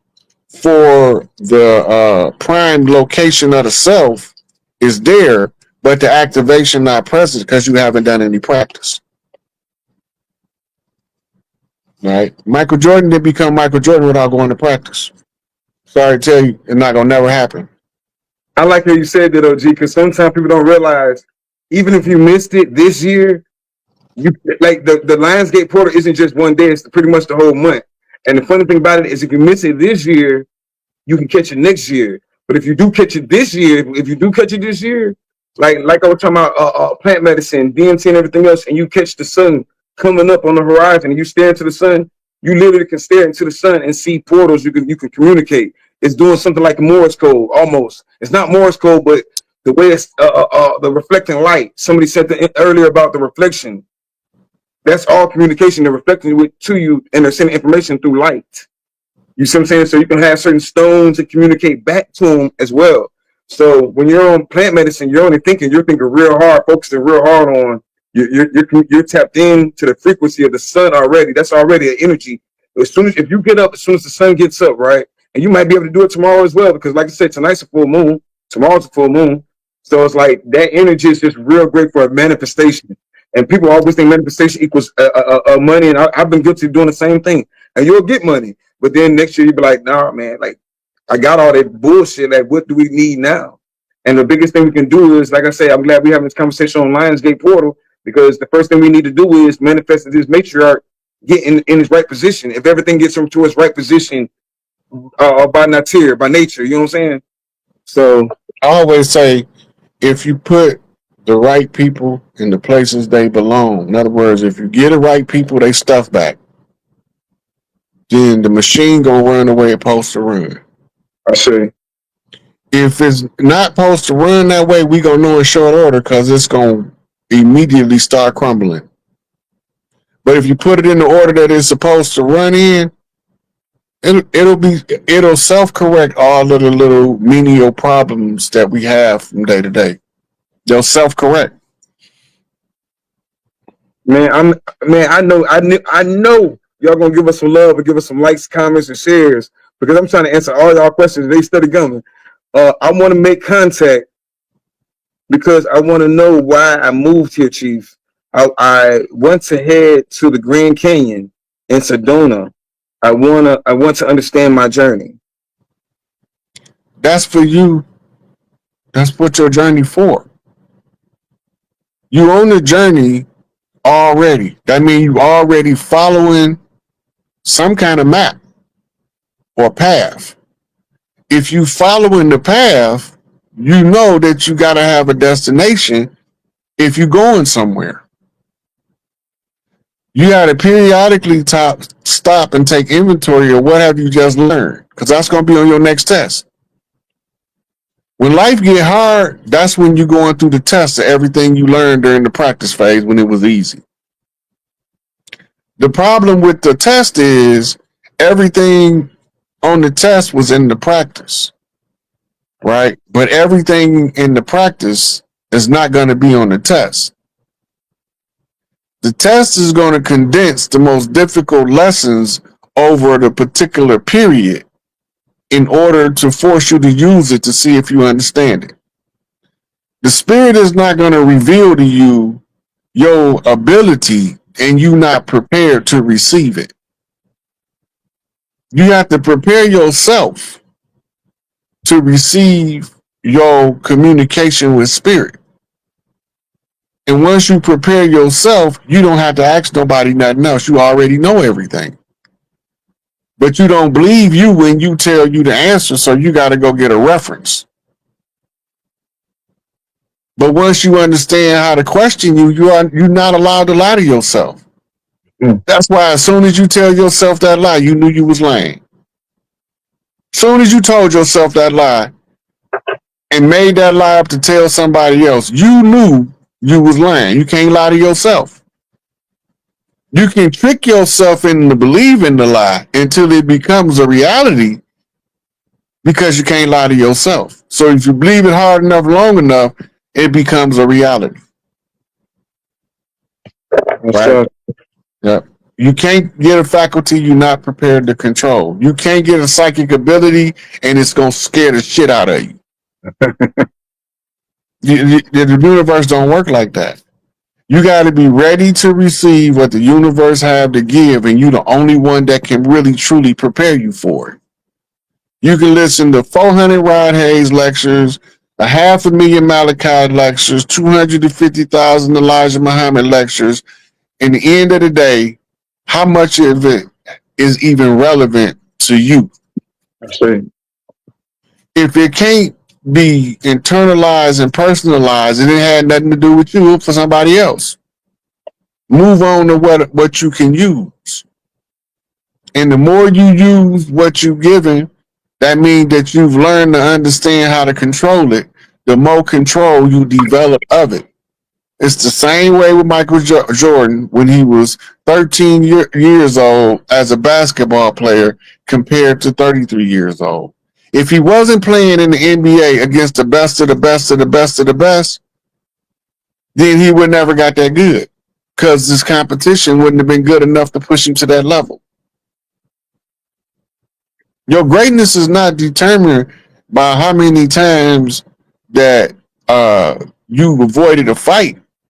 for the prime location of the self is there, but the activation not present because you haven't done any practice. Right? Michael Jordan didn't become Michael Jordan without going to practice. Sorry to tell you, it's not gonna never happen. I like how you said that, OG, because sometimes people don't realize, even if you missed it this year, you like the Lionsgate portal isn't just one day; it's pretty much the whole month. And the funny thing about it is, if you miss it this year, you can catch it next year. But if you do catch it this year, if you do catch it this year, like I was talking about plant medicine, DMT, and everything else, and you catch the sun coming up on the horizon, and you stare into the sun, you literally can stare into the sun and see portals. You can communicate. It's doing something like Morse code almost. It's not Morse code, but the way it's the reflecting light. Somebody said earlier about the reflection. That's all communication. They're reflecting it to you, and they're sending information through light. You see what I'm saying? So you can have certain stones that communicate back to them as well. So when you're on plant medicine, you're thinking real hard, focusing real hard on you're tapped in to the frequency of the sun already. That's already an energy. If you get up, as soon as the sun gets up, right, and you might be able to do it tomorrow as well, because like I said, tonight's a full moon, tomorrow's a full moon. So it's like that energy is just real great for a manifestation. And people always think manifestation equals money, and I've been guilty of doing the same thing. And you'll get money, but then next year you'll be like, nah, man, like I got all that bullshit. Like, what do we need now? And the biggest thing we can do is, like I say, I'm glad we're having this conversation on Lionsgate Portal, because the first thing we need to do is manifest this matriarch get in his right position. If everything gets him to his right position by nature, you know what I'm saying? So I always say, if you put the right people in the places they belong, in other words, if you get the right people, they stuff back, then the machine gonna run the way it's supposed to run. I say, If it's not supposed to run that way, we gonna know in short order because it's gonna immediately start crumbling. But if you put it in the order that it's supposed to run in, it'll self correct all of the little menial problems that we have from day to day. They'll self correct. man, I know y'all gonna give us some love and give us some likes, comments, and shares, because I'm trying to answer all y'all questions. They study coming. I want to make contact because I want to know why I moved here, Chief. I want to head to the Grand Canyon in Sedona. I want to understand my journey. That's for you. That's what your journey for. You on the journey already. That means you already following some kind of map or path. If you following the path, you know that you got to have a destination if you're going somewhere. You got to periodically stop and take inventory of what have you just learned, because that's going to be on your next test. When life get hard, that's when you're going through the test of everything you learned during the practice phase when it was easy. The problem with the test is everything on the test was in the practice, right? But everything in the practice is not going to be on the test. The test is going to condense the most difficult lessons over the particular period in order to force you to use it to see if you understand it. The spirit is not going to reveal to you your ability and you not prepared to receive it. You have to prepare yourself to receive your communication with spirit. And once you prepare yourself, you don't have to ask nobody nothing else. You already know everything. But you don't believe you when you tell you the answer, so you got to go get a reference. But once you understand how to question you, you're not allowed to lie to yourself. That's why as soon as you tell yourself that lie, you knew you was lying. As soon as you told yourself that lie and made that lie up to tell somebody else, you knew you was lying. You can't lie to yourself. You can trick yourself into believing the lie until it becomes a reality because you can't lie to yourself. So if you believe it hard enough, long enough, it becomes a reality. Right? Yep. You can't get a faculty you're not prepared to control. You can't get a psychic ability and it's going to scare the shit out of you. The universe don't work like that. You got to be ready to receive what the universe have to give, and you're the only one that can really truly prepare you for it. You can listen to 400 Rod Hayes lectures, 500,000 Malachi lectures, 250,000 Elijah Muhammad lectures. In the end of the day, how much of it is even relevant to you? That's right. If it can't be internalized and personalized, and it had nothing to do with you, for somebody else. Move on to what you can use. And the more you use what you're given, that means that you've learned to understand how to control it. The more control you develop of it. It's the same way with Michael Jordan when he was 13 years old as a basketball player compared to 33 years old. If he wasn't playing in the NBA against the best of the best of the best of the best, then he would never got that good because this competition wouldn't have been good enough to push him to that level. Your greatness is not determined by how many times that you avoided a fight.